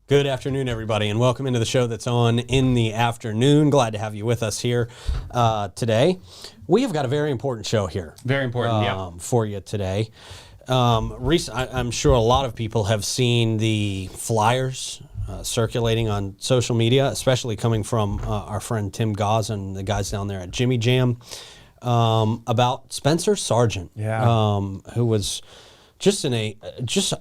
Good afternoon, everybody, and welcome into the show that's on in the afternoon. Glad to have you with us here today. We have got a very important show here. Very important, for you today. I'm sure a lot of people have seen the flyers circulating on social media, especially coming from our friend Tim Goss and the guys down there at Jimmy Jam, about Spencer Sargent, who was just in a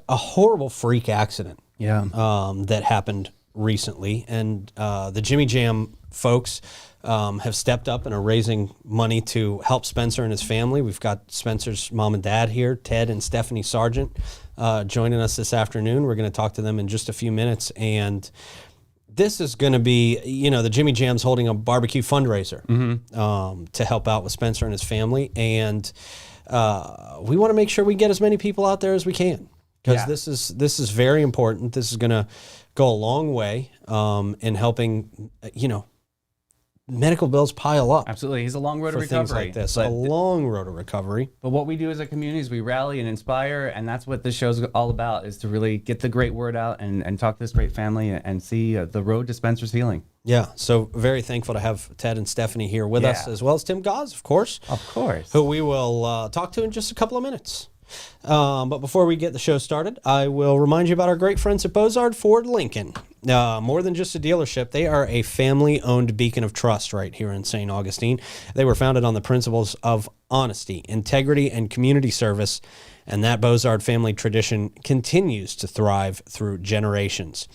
horrible freak accident. That happened recently, and the Jimmy Jam folks have stepped up and are raising money to help Spencer and his family. We've got Spencer's mom and dad here, Ted and Stephanie Sargent, joining us this afternoon. We're going to talk to them in just a few minutes, and this is going to be, the Jimmy Jam's holding a barbecue fundraiser to help out with Spencer and his family, and we want to make sure we get as many people out there as we can. Because this is very important. This is going to go a long way in helping, medical bills pile up. Absolutely. He's a long road to recovery. Things like this, a long road to recovery. But what we do as a community is we rally and inspire, and that's what this show's all about, is to really get the great word out and talk to this great family and see the road to Spencer's healing. Yeah, so very thankful to have Ted and Stephanie here with us, as well as Tim Goss, of course. Of course. Who we will talk to in just a couple of minutes. But before we get the show started, I will remind you about our great friends at Bozard Ford Lincoln. More than just a dealership, they are a family-owned beacon of trust right here in St. Augustine. They were founded on the principles of honesty, integrity, and community service, and that Bozard family tradition continues to thrive through generations.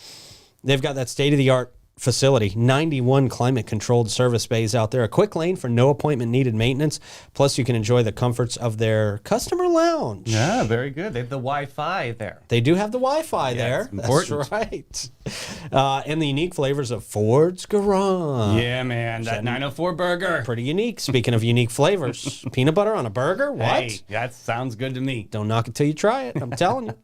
They've got that state-of-the-art facility, 91 climate-controlled service bays out there, a quick lane for no appointment-needed maintenance, plus you can enjoy the comforts of their customer lounge. Yeah, very good. They have the Wi-Fi there. They do have the Wi-Fi there. Important. That's right. And the unique flavors of Ford's Garage. Yeah, man, that 904 burger. Pretty unique. Speaking of unique flavors, peanut butter on a burger? What? Hey, that sounds good to me. Don't knock it till you try it, I'm telling you.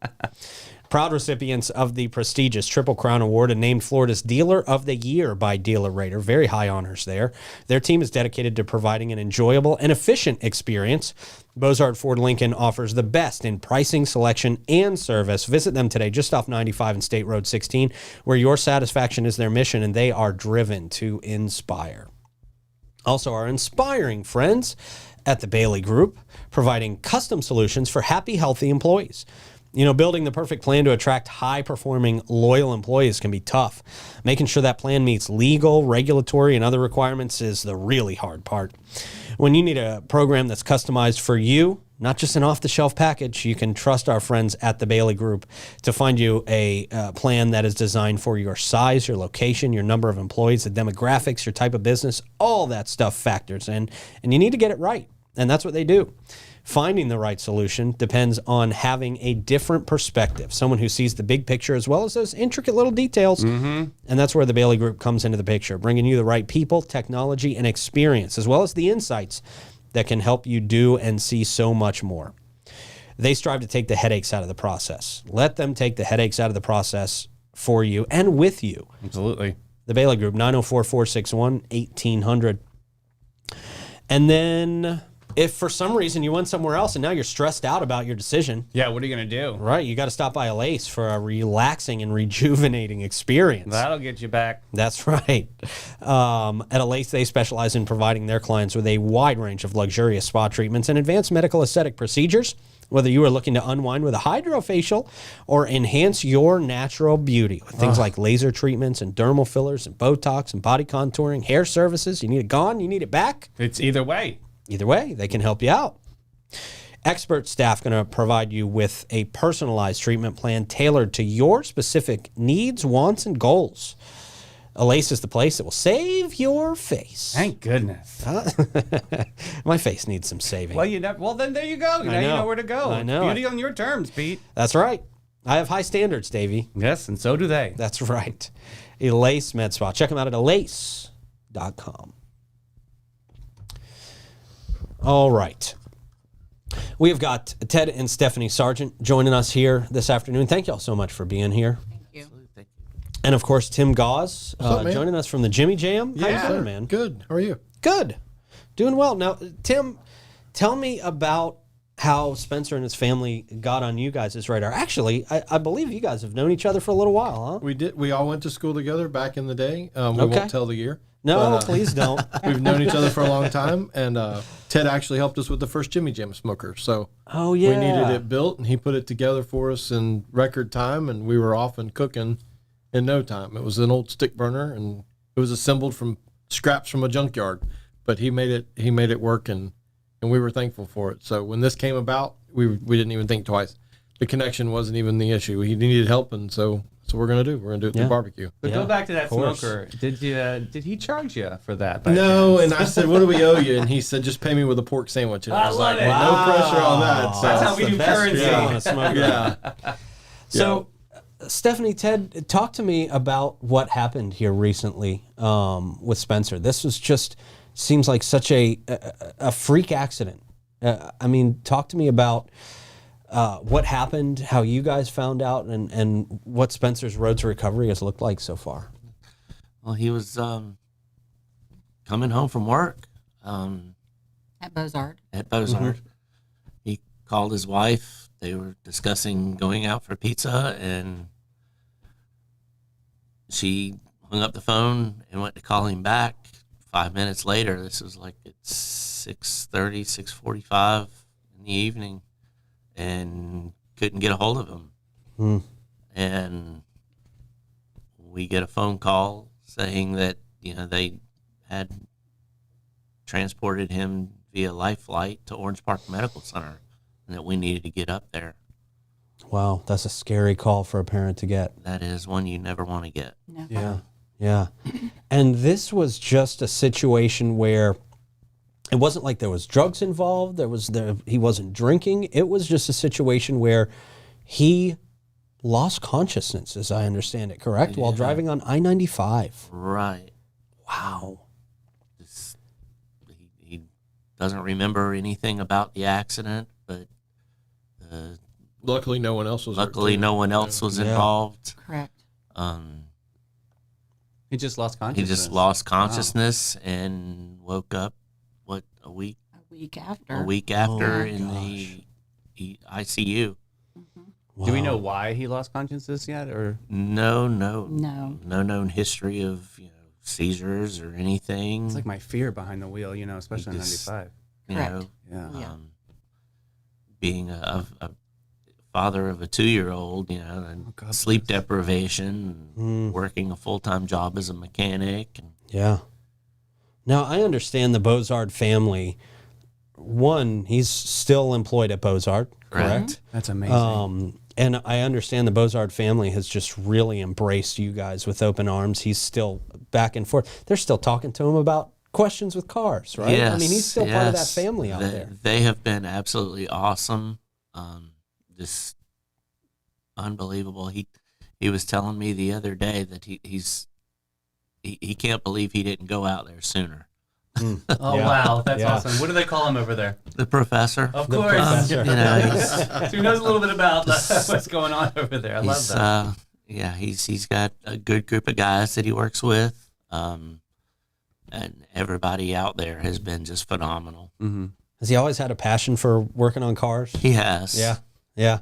Proud recipients of the prestigious Triple Crown Award and named Florida's Dealer of the Year by Dealer Rater. Very high honors there. Their team is dedicated to providing an enjoyable and efficient experience. Bozard Ford Lincoln offers the best in pricing, selection, and service. Visit them today just off 95 and State Road 16, where your satisfaction is their mission and they are driven to inspire. Also, our inspiring friends at the Bailey Group, providing custom solutions for happy, healthy employees. Building the perfect plan to attract high-performing, loyal employees can be tough. Making sure that plan meets legal, regulatory, and other requirements is the really hard part. When you need a program that's customized for you, not just an off-the-shelf package, you can trust our friends at the Bailey Group to find you a plan that is designed for your size, your location, your number of employees, the demographics, your type of business. All that stuff factors in, and you need to get it right, and that's what they do. Finding the right solution depends on having a different perspective, someone who sees the big picture as well as those intricate little details. And that's where the Bailey Group comes into the picture, bringing you the right people, technology, and experience, as well as the insights that can help you do and see so much more. They strive to take the headaches out of the process. Let them take the headaches out of the process for you and with you. Absolutely. The Bailey Group, 904-461-1800. And then if for some reason you went somewhere else and now you're stressed out about your decision. Yeah, what are you going to do? Right, you got to stop by Alace for a relaxing and rejuvenating experience. That'll get you back. That's right. At Alace, they specialize in providing their clients with a wide range of luxurious spa treatments and advanced medical aesthetic procedures. Whether you are looking to unwind with a hydrofacial or enhance your natural beauty with things like laser treatments and dermal fillers and Botox and body contouring, hair services, you need it gone, you need it back. It's either way. Either way, they can help you out. Expert staff going to provide you with a personalized treatment plan tailored to your specific needs, wants, and goals. Alace is the place that will save your face. Thank goodness. My face needs some saving. Well, then there you go. Now you know where to go. I know. Beauty on your terms, Pete. That's right. I have high standards, Davey. Yes, and so do they. That's right. Alace Med Spa. Check them out at alace.com. All right. We have got Ted and Stephanie Sargent joining us here this afternoon. Thank you all so much for being here. Thank you. And, of course, Tim Goss joining us from the Jimmy Jam. How you doing, man? Good. How are you? Good. Doing well. Now, Tim, tell me about how Spencer and his family got on you guys' radar. Actually, I believe you guys have known each other for a little while, huh? We did. We all went to school together back in the day. We Okay. won't tell the year. No, but, please don't. We've known each other for a long time, and Ted actually helped us with the first Jimmy Jam smoker. So Oh, yeah. we needed it built, and he put it together for us in record time, and we were off and cooking in no time. It was an old stick burner, and it was assembled from scraps from a junkyard, but he made it work, and we were thankful for it. So when this came about, we didn't even think twice. The connection wasn't even the issue. He needed help, and so that's what we're gonna do. We're gonna do it through barbecue. But Yeah, go back to that of course. smoker. Did he charge you for that? by No, chance? and I said, "What do we owe you?" And he said, "Just pay me with a pork sandwich." And I was love like, it. "Well, no pressure on that." So, That's how we the do best currency. deal on a smoker. yeah. So, Stephanie, Ted, talk to me about what happened here recently with Spencer. This was just seems like such a freak accident. I mean, talk to me about what happened, how you guys found out, and what Spencer's road to recovery has looked like so far. Well, he was coming home from work At Bozard. at Bozard. He called his wife. They were discussing going out for pizza, and she hung up the phone and went to call him back. 5 minutes later, this was like at 6:30, 6:45 in the evening, and couldn't get a hold of him. And we get a phone call saying that, they had transported him via life flight to Orange Park Medical Center, and that we needed to get up there. Wow, that's a scary call for a parent to get. That is one you never want to get. No. Yeah. And this was just a situation where it wasn't like there was drugs involved. He wasn't drinking. It was just a situation where he lost consciousness, as I understand it, correct? While driving on I-95. Right. Wow. He doesn't remember anything about the accident, but Luckily, no one else was. hurt, luckily too. no one else was Yeah. involved. Correct. He just lost He consciousness. just lost consciousness and woke up, a week A week after. after my in the ICU. Do we Wow. know why he lost consciousness yet, or No No. known history of seizures or anything. it's like my fear behind the wheel, especially on Just- 95. you Correct. know, Yeah. Yeah. being a father of a 2-year-old, and God sleep deprivation, and working a full-time job as a mechanic. And Yeah. Now, I understand the Bozard family. One, he's still employed at Bozard, correct? That's amazing. And I understand the Bozard family has just really embraced you guys with open arms. He's still back and forth. They're still talking to him about questions with cars, right? Yes, I mean, he's still part of that yes. family out there. They have been absolutely awesome. Just unbelievable. He was telling me the other day that he can't believe he didn't go out there sooner. Oh, Yeah. wow. That's Yeah. awesome. What do they call him over there? The professor. Of The course. professor. He's, So he knows a little bit about what's going on over there. I love he's that. he's got a good group of guys that he works with. And everybody out there has been just phenomenal. Has he always had a passion for working on cars? He has. Yeah.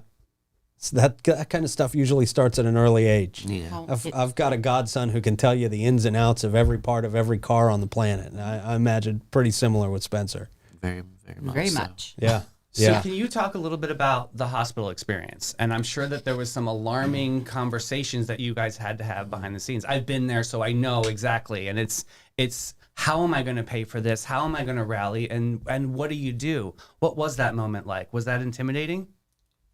So that kind of stuff usually starts at an early age. Yeah. Well, I've got a godson who can tell you the ins and outs of every part of every car on the planet. And I imagine pretty similar with Spencer. Very, very much. very so. much. Yeah. So can you talk a little bit about the hospital experience? And I'm sure that there was some alarming conversations that you guys had to have behind the scenes. I've been there, so I know exactly. And it's how am I going to pay for this? How am I going to rally? And what do you do? What was that moment like? Was that intimidating?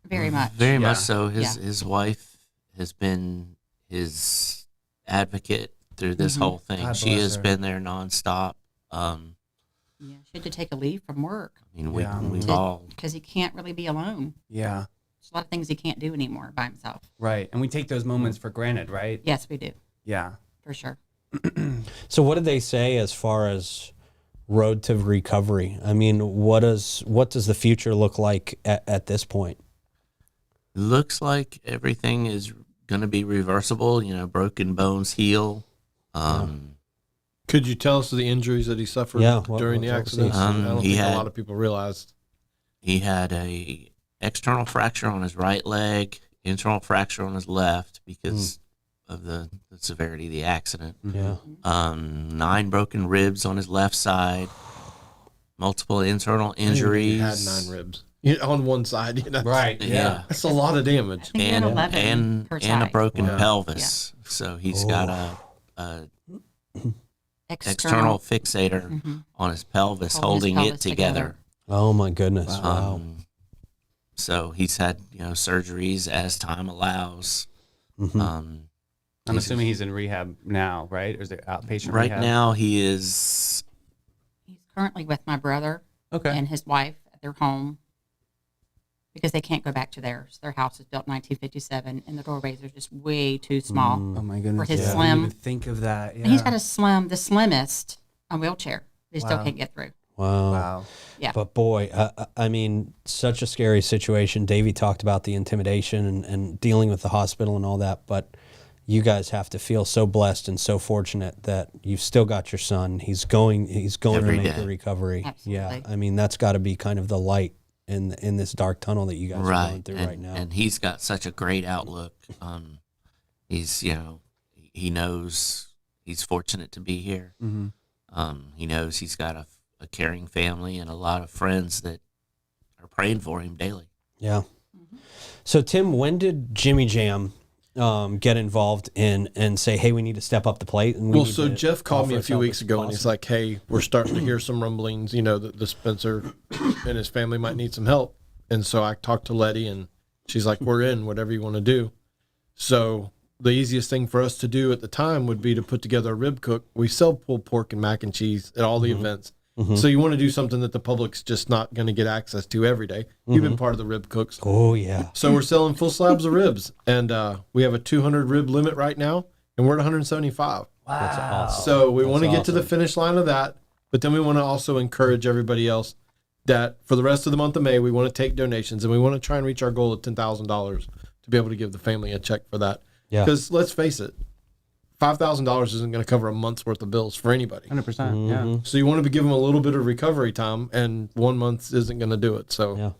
Very much. Very Yeah. much so. Yeah. His wife has been his advocate through this whole thing. God She bless has her. been there nonstop. Yeah, she had to take a leave from work I mean, Yeah. we've all because he can't really be alone. Yeah, There's a lot of things he can't do anymore by himself. right. And we take those moments for granted, right? Yes, we do, Yeah. for sure. So what did they say as far as road to recovery? I mean, what does the future look like at this point? looks like everything is going to be reversible. Broken bones heal. Could you tell us the injuries that he suffered Yeah, what during the was accident? he- I don't he think had- a lot of people realized. he had a external fracture on his right leg, internal fracture on his left because of the severity of the accident. Yeah. 9 broken ribs on his left side, multiple internal injuries. He had 9 ribs on one side. Right. Yeah. That's a lot of damage. I think he had 11 per And a side. broken pelvis. So he's got a external fixator on his pelvis, holding it together. Oh my goodness! Wow. So he's had surgeries as time allows. I'm assuming he's in rehab now, right? Or is it outpatient Right rehab? now he is. He's currently with my brother Okay. and his wife at their home because they can't go back to theirs. Their house was built in 1957, and the doorways are just way too small. Oh my goodness. For his I didn't slim- even think of that. Yeah. And he's got the slimmest wheelchair. They still can't get through. Wow. Wow. Yeah. But boy, I mean, such a scary situation. Davey talked about the intimidation and dealing with the hospital and all that, but you guys have to feel so blessed and so fortunate that you've still got your son. He's going Every to make day. the recovery. Absolutely. Yeah. I mean, that's got to be kind of the light in this dark tunnel that you guys are going through right now. And he's got such a great outlook. He's he knows he's fortunate to be here. He knows he's got a caring family and a lot of friends that are praying for him daily. Yeah. So Tim, when did Jimmy Jam get involved in and say, hey, we need to step up the plate? And Well, so Jeff called me a few weeks ago, and he's like, hey, we're starting to hear some rumblings, that the Spencer and his family might need some help. And so I talked to Letty, and she's like, we're in, whatever you want to do. So the easiest thing for us to do at the time would be to put together a rib cook. We sell pulled pork and mac and cheese at all the events. So you want to do something that the public's just not going to get access to every day. You've been part of the rib cooks. Oh, yeah. So we're selling full slabs of ribs, and we have a 200 rib limit right now, and we're at 175. That's awesome. So we want to get to awesome. the finish line of that, but then we want to also encourage everybody else that for the rest of the month of May, we want to take donations, and we want to try and reach our goal of $10,000 to be able to give the family a check for that. Yeah. Because let's face it, $5,000 isn't going to cover a month's worth of bills for anybody. 100%. Yeah. So you want to give them a little bit of recovery time, and 1 month isn't going to do it. So Yeah.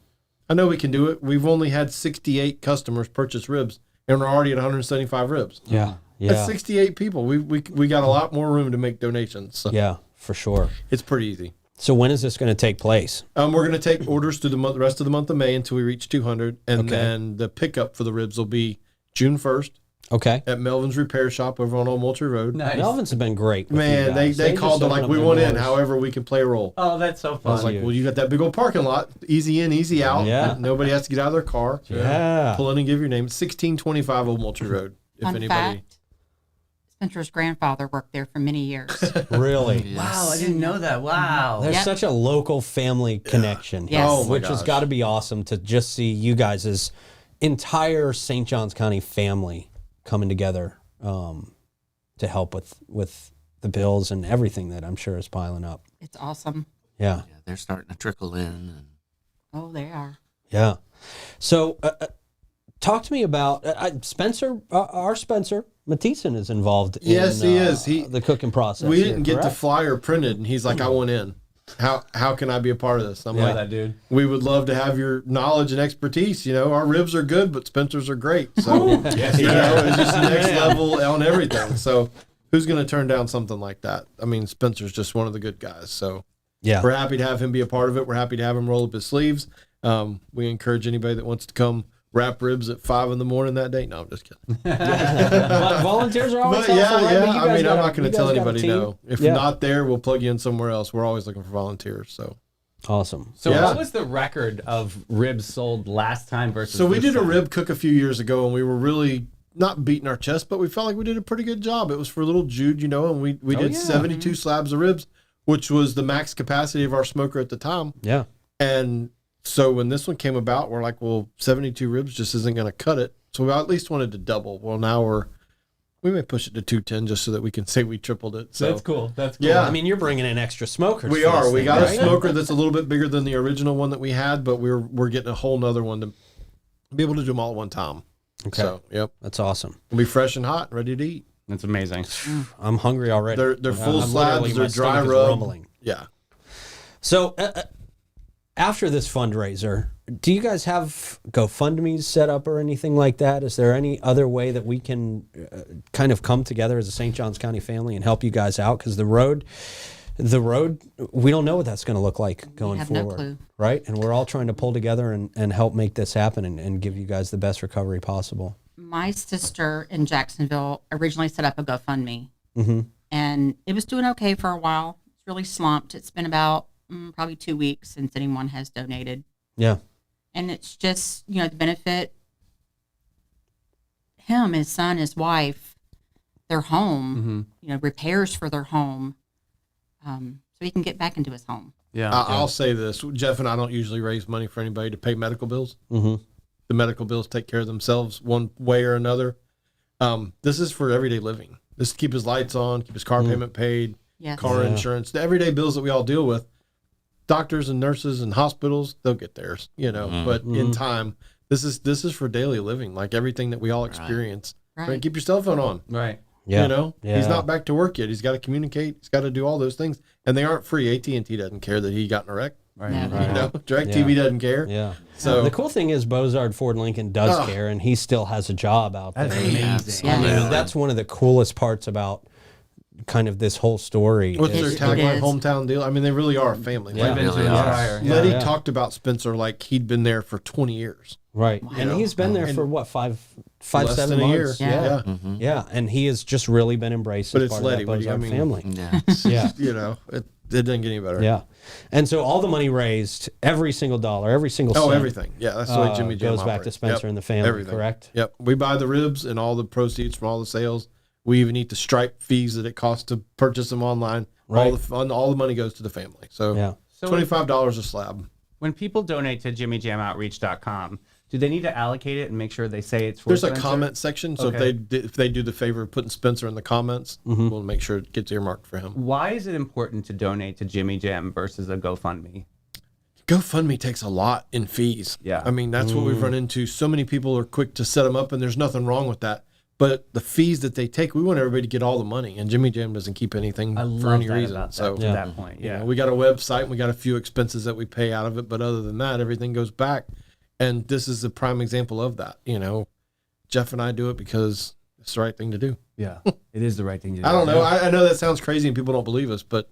I know we can do it. We've only had 68 customers purchase ribs, and we're already at 175 ribs. Yeah. That's Yeah. 68 people. We got a lot more room to make donations. So Yeah, for sure. it's pretty easy. So when is this going to take place? We're going to take orders through the rest of the month of May until we reach 200, and Okay. then the pickup for the ribs will be June 1st Okay. at Melvin's Repair Shop over on Old Moultrie Road. Nice. Melvin's have been great. With Man, you guys. they called. just They're like, opened we up want their in, doors. however we can play a role. Oh, that's so I fun. was like, well, you got that big old parking lot, easy in, easy out. Yeah. Nobody has to get out of their car. Yeah. Pull in and give your name. 1625 Old Moultrie Road. If Fun anybody. fact, Spencer's grandfather worked there for many years. Really. Wow, I didn't know that. Wow. There's Yep. such a local family connection here, Yes. Oh, my which has gosh. got to be awesome to just see you guys' entire St. Johns County family coming together to help with the bills and everything that I'm sure is piling up. It's awesome. Yeah. Yeah, they're starting to trickle in. And Oh, they are. Yeah. So talk to me about Spencer, our Spencer Mathieson is involved Yes, in he is. the cooking process. We here, didn't get the correct? flyer printed, and he's like, I want in. How can I be a part of this? I'm Yeah, like, that dude. we would love to have your knowledge and expertise. Our ribs are good, but Spencer's are great. So, it's just next level on everything. So, who's going to turn down something like that? I mean, Spencer's just one of the good guys. So, Yeah. we're happy to have him be a part of it. We're happy to have him roll up his sleeves. We encourage anybody that wants to come wrap ribs at 5 a.m. that day. No, I'm just kidding. But volunteers are always But helpful, right? But you I guys mean, got I'm a- not going you to tell guys got a anybody team? no. If Yeah. not there, we'll plug you in somewhere else. We're always looking for volunteers. So, Awesome. So Yeah. what was the record of ribs sold last time versus we this did a time? rib cook a few years ago, and we were really not beating our chest, but we felt like we did a pretty good job. It was for little Jude, and we did yeah. 72 slabs of ribs, which was the max capacity of our smoker at the time. Yeah. And so when this one came about, we're like, well, 72 ribs just isn't going to cut it. So we at least wanted to double. Well, now we may push it to 210 just so that we can say we tripled it. So That's cool. That's cool. Yeah. I mean, you're bringing in extra smokers. we for are. this We thing, got right? a smoker that's a little bit bigger than the original one that we had, but we're getting a whole nother one to be able to do them all at one time. Okay. So, yep. That's awesome. We'll be fresh and hot, ready to eat. That's amazing. I'm hungry already. They're full I'm slabs, literally- they're my dry stomach is rub. rumbling. Yeah. So after this fundraiser, do you guys have GoFundMes set up or anything like that? Is there any other way that we can kind of come together as a St. Johns County family and help you guys out? Because the road, we don't know what that's going to look like going have forward. no clue. Right? And we're all trying to pull together and help make this happen and give you guys the best recovery possible. My sister in Jacksonville originally set up a GoFundMe, Mm-hmm. and it was doing okay for a while. It's really slumped. It's been about probably 2 weeks since anyone has donated. Yeah. And it's just, the benefit him, his son, his wife, their home, repairs for their home, so he can get back into his home. Yeah. I'll say this. Jeff and I don't usually raise money for anybody to pay medical bills. Mm-hmm. The medical bills take care of themselves one way or another. This is for everyday living. This is to keep his lights on, keep his car payment paid, Yes. car insurance, the everyday bills that we all deal with. Doctors and nurses and hospitals, they'll get theirs, but in time, this is for daily living, like everything that we all experience. Right. Keep your cell phone on. Right. Yeah. He's not back to work yet. He's got to communicate. He's got to do all those things, and they aren't free. AT&T doesn't care that he got in a wreck. Right. No. Right. DirecTV doesn't care. Yeah. So the cool thing is Bozard Ford Lincoln does care, and he still has a job out there. That's amazing. Yeah. I mean, that's one of the coolest parts about kind of this whole story. what's is- their tagline? is. Hometown deal. I mean, they really are a family. Yeah. Like, Been to Really the are. fire. Letty Yeah. talked about Spencer like he'd been there for 20 years. Right. And know? he's been there for what, five, Less 7 than a year. months? Yeah. Yeah. And he has just really been embraced But as it's part Letty, of what that do you- I Bozard mean- family. Yeah. Yeah. It doesn't get any better. Yeah. And so all the money raised, every single dollar, every single Oh, cent, everything. Yeah, that's the way Jimmy Jam goes back to operates. Spencer Yep. and the family, Everything. correct? Yep. We buy the ribs and all the proceeds from all the sales. We even eat the Stripe fees that it costs to purchase them online. Right. All the money goes to the family. So, Yeah. So $25 a slab. when people donate to jimmyjamoutreach.com, do they need to allocate it and make sure they say it's for There's a Spencer? comment section, so Okay. if they do the favor of putting Spencer in the comments, we'll make sure it gets earmarked for him. Why is it important to donate to Jimmy Jam versus a GoFundMe? GoFundMe takes a lot in fees. Yeah. I mean, that's what we've run into. So many people are quick to set them up, and there's nothing wrong with that. But the fees that they take, we want everybody to get all the money, and Jimmy Jam doesn't keep anything I for love any that reason. about So that, to that point. you Yeah. know, we got a website, and we got a few expenses that we pay out of it, but other than that, everything goes back. And this is a prime example of that. You know, Jeff and I do it because it's the right thing to do. Yeah. It is the right thing to do. I don't know. I know that sounds crazy and people don't believe us, but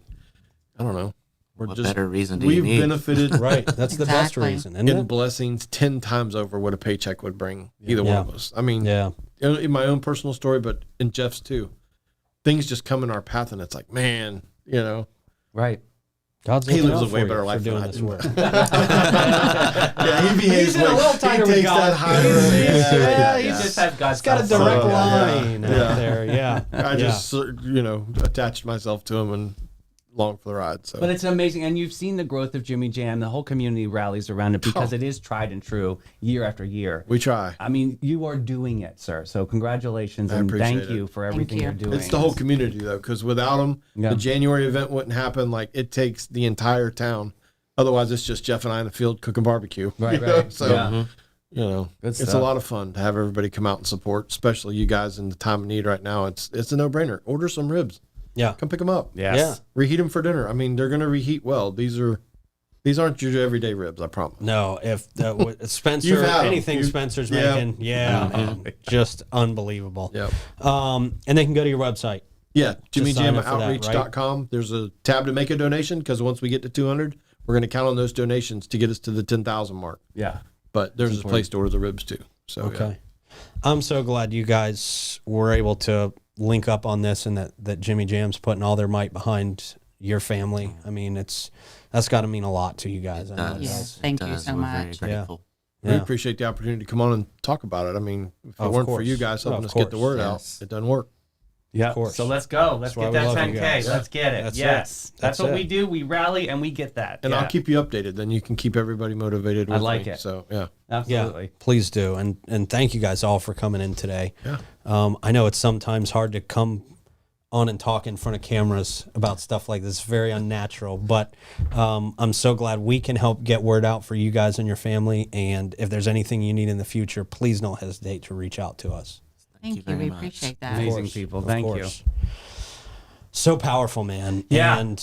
I don't know. We're What just better reason do you we've need? benefited Right. That's the best Exactly. reason, isn't in it? blessings 10 times over what a paycheck would bring either one Yeah. of us. I mean, Yeah. in my own personal story, but in Jeff's too, things just come in our path and it's like, man, you know, Right. God's He looking lives out a way for you better for life than doing I this do. work. yeah, he behaves in a like little tighter he with takes God. that high He's- road. yeah, He he's just has God's It's got a self-love. direct Yeah. line Yeah. out there. Yeah. I just, attached myself to him and longed for the ride. So, But it's amazing. And you've seen the growth of Jimmy Jam. The whole community rallies around it because it is tried and true year after year. we try. I mean, you are doing it, sir. So congratulations I and appreciate thank it. you for everything you. you're doing. It's the whole community though, because without them, Yeah. the January event wouldn't happen. Like it takes the entire town. Otherwise, it's just Jeff and I in the field cooking barbecue. Right, you know? right. So, Yeah. It's a stuff. lot of fun to have everybody come out and support, especially you guys in the time of need right now. It's a no brainer. Order some ribs. Yeah. Come pick them up. Yes. Yeah. Reheat them for dinner. I mean, they're going to reheat well. These aren't your everyday ribs. I promise. No, if Spencer, You've had 'em. anything Spencer's Yeah. making, man, just unbelievable. Yep. And they can go to your website. Yeah, Just sign up for that, jimmyjamoutreach.com. There's a tab to make a donation because once we get to 200, we're going to count on those donations to get us to the 10,000 mark. Yeah. But there's a place to order the ribs too. So Okay. I'm so glad you guys were able to link up on this and that Jimmy Jam's putting all their might behind your family. I mean, that's got to mean a lot to you guys. I know it Yes, does. thank you so We're very much. grateful. We Yeah. appreciate the opportunity to come on and talk about it. I mean, if it Of weren't for course. you guys helping Of us get the course. word Yes. out, it doesn't work. Yeah. Of course. So let's go. Let's That's why get we that love you 10K. guys. Let's get it. That's it. Yes. That's what it. we do. We rally and we get that. And Yeah. I'll keep you updated. Then you can keep everybody motivated with I like me. it. So, yeah. Absolutely. Yeah, please do. And thank you guys all for coming in today. Yeah. I know it's sometimes hard to come on and talk in front of cameras about stuff like this. It's very unnatural, but I'm so glad we can help get word out for you guys and your family. And if there's anything you need in the future, please don't hesitate to reach out to us. Thank you you. very We much. appreciate that. Amazing Of course, people. of Thank you. course. So powerful, man. Yeah. And,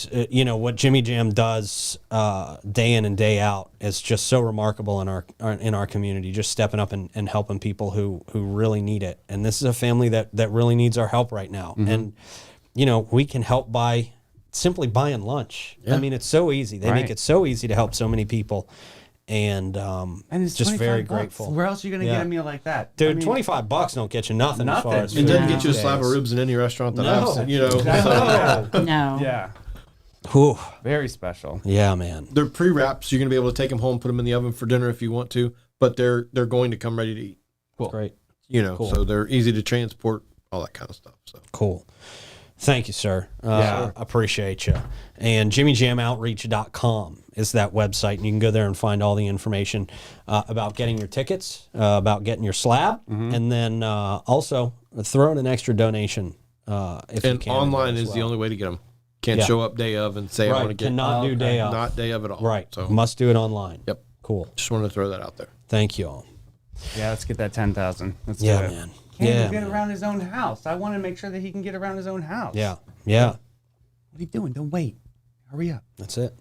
what Jimmy Jam does day in and day out is just so remarkable in our community, just stepping up and helping people who really need it. And this is a family that really needs our help right now. And, we can help by simply buying lunch. Yeah. I mean, it's so easy. They make Right. it so easy to help so many people. And it's just very $25. grateful. Where else are you going to Yeah. get a meal like that? Dude, I mean, $25 don't get you nothing. As far Nothing. as It food doesn't No. get you a slab of days. ribs in any restaurant that No. I've seen, So No. Yeah. Whew. Very special. Yeah, man. they're pre-wraps. You're gonna be able to take them home, put them in the oven for dinner if you want to, but they're going to come ready to eat. Great. Cool. So they're easy to transport, all that kind of stuff. So Cool. Thank you, sir. Yeah. Appreciate you. And jimmyjamoutreach.com is that website, and you can go there and find all the information about getting your tickets, about getting your slab, and then also throw in an extra donation if you and can. online as is the well. only way to get them. Can't Yeah. show up day of and say I want to Right, get cannot do day of. not day of at all. Right, So must do it online. Yep. Cool. Just wanted to throw that out there. Thank you all. Yeah, let's get that 10,000. Let's Yeah, do it. man. Can't Yeah, even get man. around his own house. I want to make sure that he can get around his own house. Yeah. What are you doing? Don't wait. Hurry up. That's it.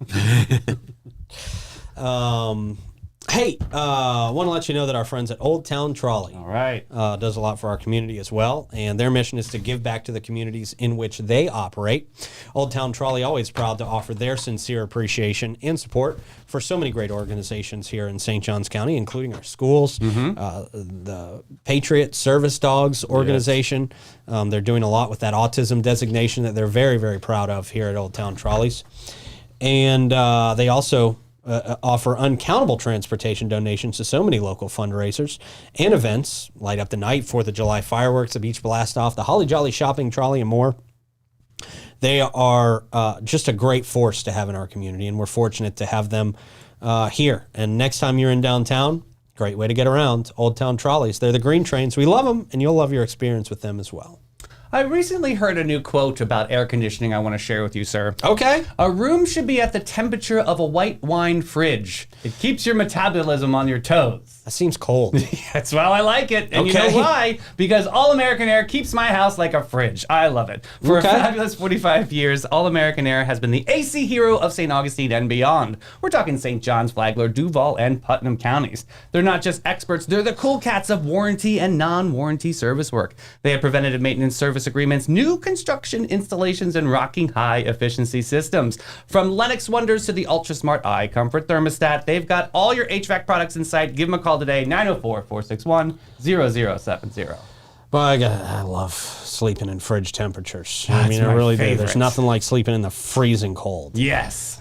Hey, want to let you know that our friends at Old Town Trolley All right. does a lot for our community as well, and their mission is to give back to the communities in which they operate. Old Town Trolley always proud to offer their sincere appreciation and support for so many great organizations here in St. Johns County, including our schools, the Patriot Service Dogs organization. They're doing a lot with that autism designation that they're very, very proud of here at Old Town Trolleys. And they also offer uncountable transportation donations to so many local fundraisers and events. Light Up the Night, 4th of July fireworks, the beach blast off, the Holly Jolly shopping trolley, and more. They are just a great force to have in our community, and we're fortunate to have them here. And next time you're in downtown, great way to get around, Old Town Trolleys. They're the green trains. We love them, and you'll love your experience with them as well. I recently heard a new quote about air conditioning I want to share with you, sir. Okay. A room should be at the temperature of a white wine fridge. It keeps your metabolism on your toes. That seems cold. That's why I like it. And you Okay. know why? Because All American Air keeps my house like a fridge. I love it. For Okay. a fabulous 45 years, All American Air has been the AC hero of St. Augustine and beyond. We're talking St. John's, Flagler, Duval, and Putnam counties. They're not just experts, they're the cool cats of warranty and non-warranty service work. They have preventative maintenance service agreements, new construction installations, and rocking high efficiency systems. From Lennox Wonders to the Ultra Smart Eye Comfort Thermostat, they've got all your HVAC products in sight. Give them a call today, 904-461-0070. But I love sleeping in fridge temperatures. I That's mean, I my really do. favorite. There's nothing like sleeping in the freezing cold. Yes.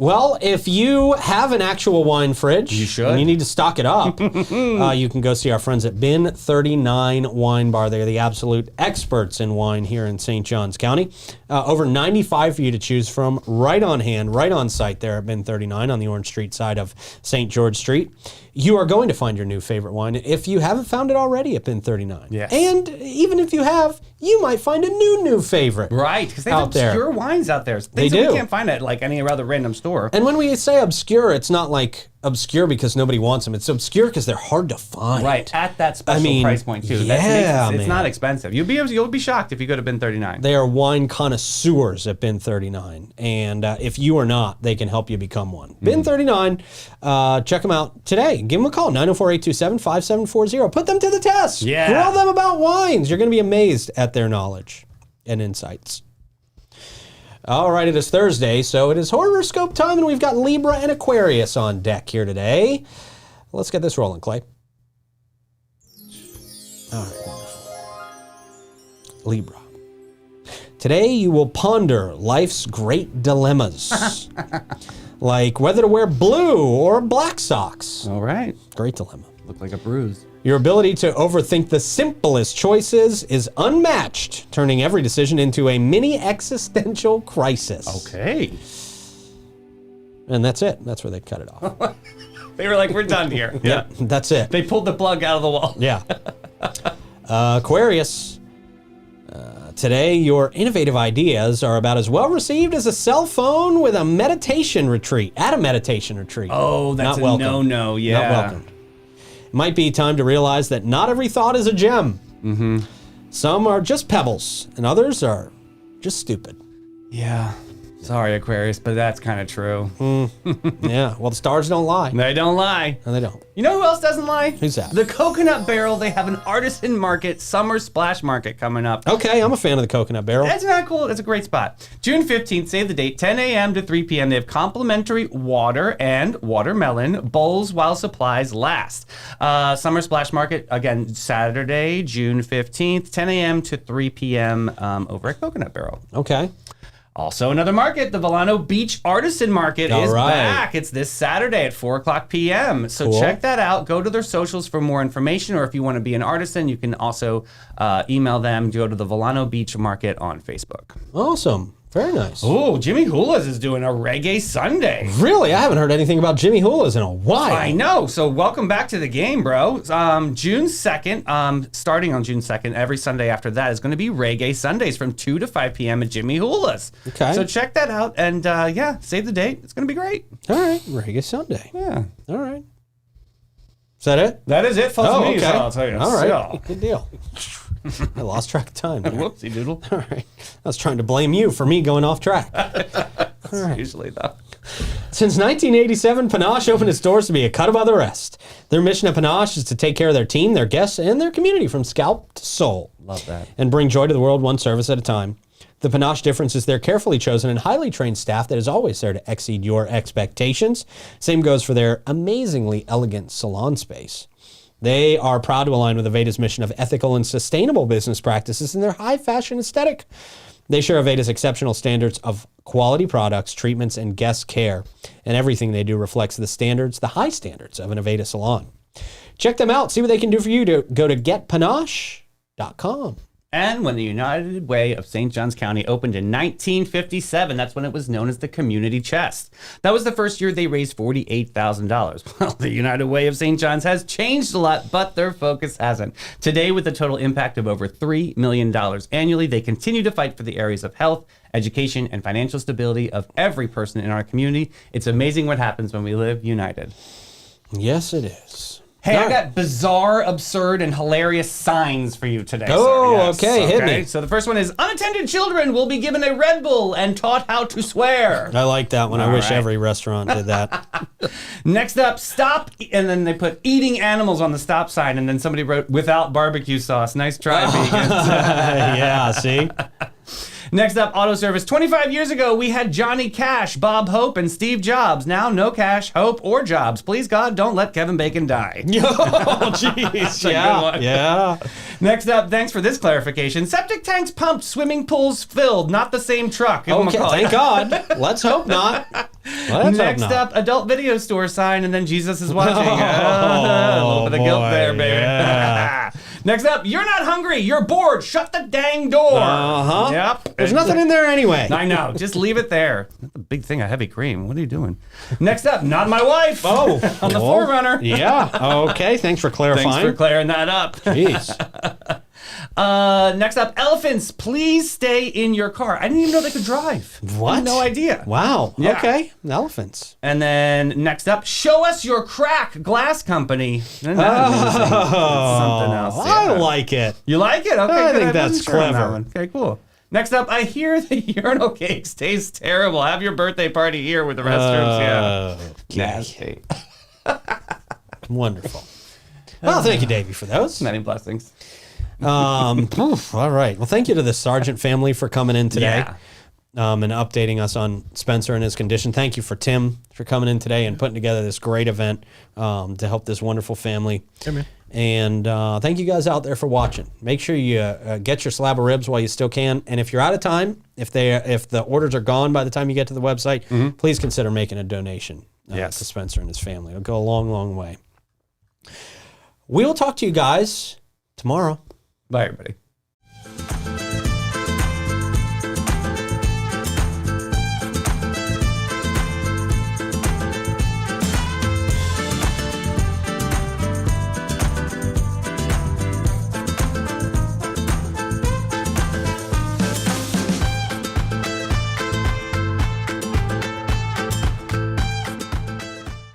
Well, if you have an actual wine fridge, You should. and you need to stock it up, you can go see our friends at Bin 39 Wine Bar. They're the absolute experts in wine here in St. Johns County. Over 95 for you to choose from, right on hand, right on site there at Bin 39 on the Orange Street side of St. George Street. You are going to find your new favorite wine if you haven't found it already at Bin 39. Yes. And even if you have, you might find a new favorite. Right, because they have Out there. obscure wines out there. Things They that do. we can't find at like any other random store. And when we say obscure, it's not like obscure because nobody wants them. It's obscure because they're hard to find. Right, at that special mean, price point too. yeah, It's man. not expensive. You'll be shocked if you go to Bin 39. They are wine connoisseurs at Bin 39. And if you are not, they can help you become one. Bin 39, check them out today. Give them a call, 904-827-5740. Put them to the test. Yeah. Grill them about wines. You're going to be amazed at their knowledge and insights. All right, it is Thursday, so it is horoscope time, and we've got Libra and Aquarius on deck here today. Let's get this rolling, Clay. All right, wonderful. Libra. Today you will ponder life's great dilemmas, like whether to wear blue or black socks. All right. Great dilemma. Look like a bruise. Your ability to overthink the simplest choices is unmatched, turning every decision into a mini existential crisis. Okay. And that's it. That's where they cut it off. They were like, we're done here. Yeah. That's it. They pulled the plug out of the wall. Yeah. Aquarius. Today, your innovative ideas are about as well received as a cell phone with a meditation retreat. At a meditation retreat. Oh, that's Not a welcome. no-no. Yeah. Not welcome. It might be time to realize that not every thought is a gem. Mm-hmm. Some are just pebbles, and others are Just stupid. Yeah. Sorry, Aquarius, but that's kind of true. Yeah. Well, the stars don't lie. They don't lie. No, they don't. You know who else doesn't lie? Who's that? The Coconut Barrel. They have an artisan market, summer splash market coming up. Okay, I'm a fan of the Coconut Barrel. That's not cool. It's a great spot. June 15th, save the date, 10 a.m. to 3 p.m. They have complimentary water and watermelon bowls while supplies last. Summer Splash Market, again, Saturday, June 15th, 10 a.m. to 3 p.m. Over at Coconut Barrel. Okay. Also, another market, the Volano Beach Artisan Market is back. It's this Saturday at 4 o'clock p.m. So check that out. Go to their socials for more information, or if you want to be an artisan, you can also email them. Go to the Volano Beach Market on Facebook. Awesome. Very nice. Oh, Jimmy Hula's is doing a Reggae Sunday. Really? I haven't heard anything about Jimmy Hula's in a while. I know. So welcome back to the game, bro. June 2nd, starting on June 2nd, every Sunday after that is going to be Reggae Sundays from 2 to 5 p.m. at Jimmy Hula's. Okay. So check that out. And yeah, save the date. It's going to be great. All right. Reggae Sunday. Yeah. All right. Is that it? That is it, folks. Oh, Me, okay. so I'll tell you. All right. So. Good deal. I lost track of time there. Whoopsie doodle. All right. I was trying to blame you for me going off track. All right. Usually, though. Since 1987, Panache opened its doors to be a cut above the rest. Their mission at Panache is to take care of their team, their guests, and their community from scalp to soul. Love that. And bring joy to the world one service at a time. The Panache difference is their carefully chosen and highly trained staff that is always there to exceed your expectations. Same goes for their amazingly elegant salon space. They are proud to align with Aveda's mission of ethical and sustainable business practices in their high fashion aesthetic. They share Aveda's exceptional standards of quality products, treatments, and guest care. And everything they do reflects the standards, the high standards of an Aveda salon. Check them out. See what they can do for you. Go to getpanache.com. And when the United Way of St. Johns County opened in 1957, that's when it was known as the Community Chest. That was the first year they raised $48,000. Well, the United Way of St. Johns has changed a lot, but their focus hasn't. Today, with a total impact of over $3 million annually, they continue to fight for the areas of health, education, and financial stability of every person in our community. It's amazing what happens when we live united. Yes, it is. Hey, I got bizarre, absurd, and hilarious signs for you today. Oh, sir. Yes. okay, hit me. So the first one is unattended children will be given a Red Bull and taught how to swear. I like that one. I All wish right. every restaurant did that. Next up, stop, and then they put eating animals on the stop sign, and then somebody wrote without barbecue sauce. Nice try, vegans. Yeah, see? Next up, auto service. 25 years ago, we had Johnny Cash, Bob Hope, and Steve Jobs. Now, no Cash, Hope, or Jobs. Please, God, don't let Kevin Bacon die. Oh, jeez. a good one. Yeah. Next up, thanks for this clarification. Septic tanks pumped, swimming pools filled, not the same truck. Give 'em a Okay, call. thank God. Let's hope not. Next up, adult video store sign, and then Jesus is watching. A little bit of guilt boy, there, baby. yeah. Next up, you're not hungry. You're bored. Shut the dang door. Uh-huh. Yep. There's nothing in there anyway. I know. Just leave it there. That's a big thing of heavy cream. What are you doing? Next up, not my wife. Oh. On the Whoa. Forerunner. Yeah. Okay. Thanks for clarifying. Thanks for clearing that up. Jeez. Next up, elephants, please stay in your car. I didn't even know they could drive. What? I had no idea. Wow. Yeah. Okay. Elephants. And then next up, show us your crack glass company. Isn't that amazing? That's something else. I yeah. like it. You like it? Okay, I good. think that's wasn't sure on that clever. one. Okay, cool. Next up, I hear the urinal cakes taste terrible. Have your birthday party here with the restrooms. Okay. Nasty. Wonderful. Well, thank you, Davey, for those. Many blessings. Oof, all right. Well, thank you to the Sargent family for coming in today. Yeah. And updating us on Spencer and his condition. Thank you for Tim for coming in today and putting together this great event to help this wonderful family. Hey, man. And thank you guys out there for watching. Make sure you get your slab of ribs while you still can. And if you're out of time, if the orders are gone by the time you get to the website, please consider making a donation to Spencer and his family. It'll go a long, long way. We'll talk to you guys tomorrow. Bye, everybody.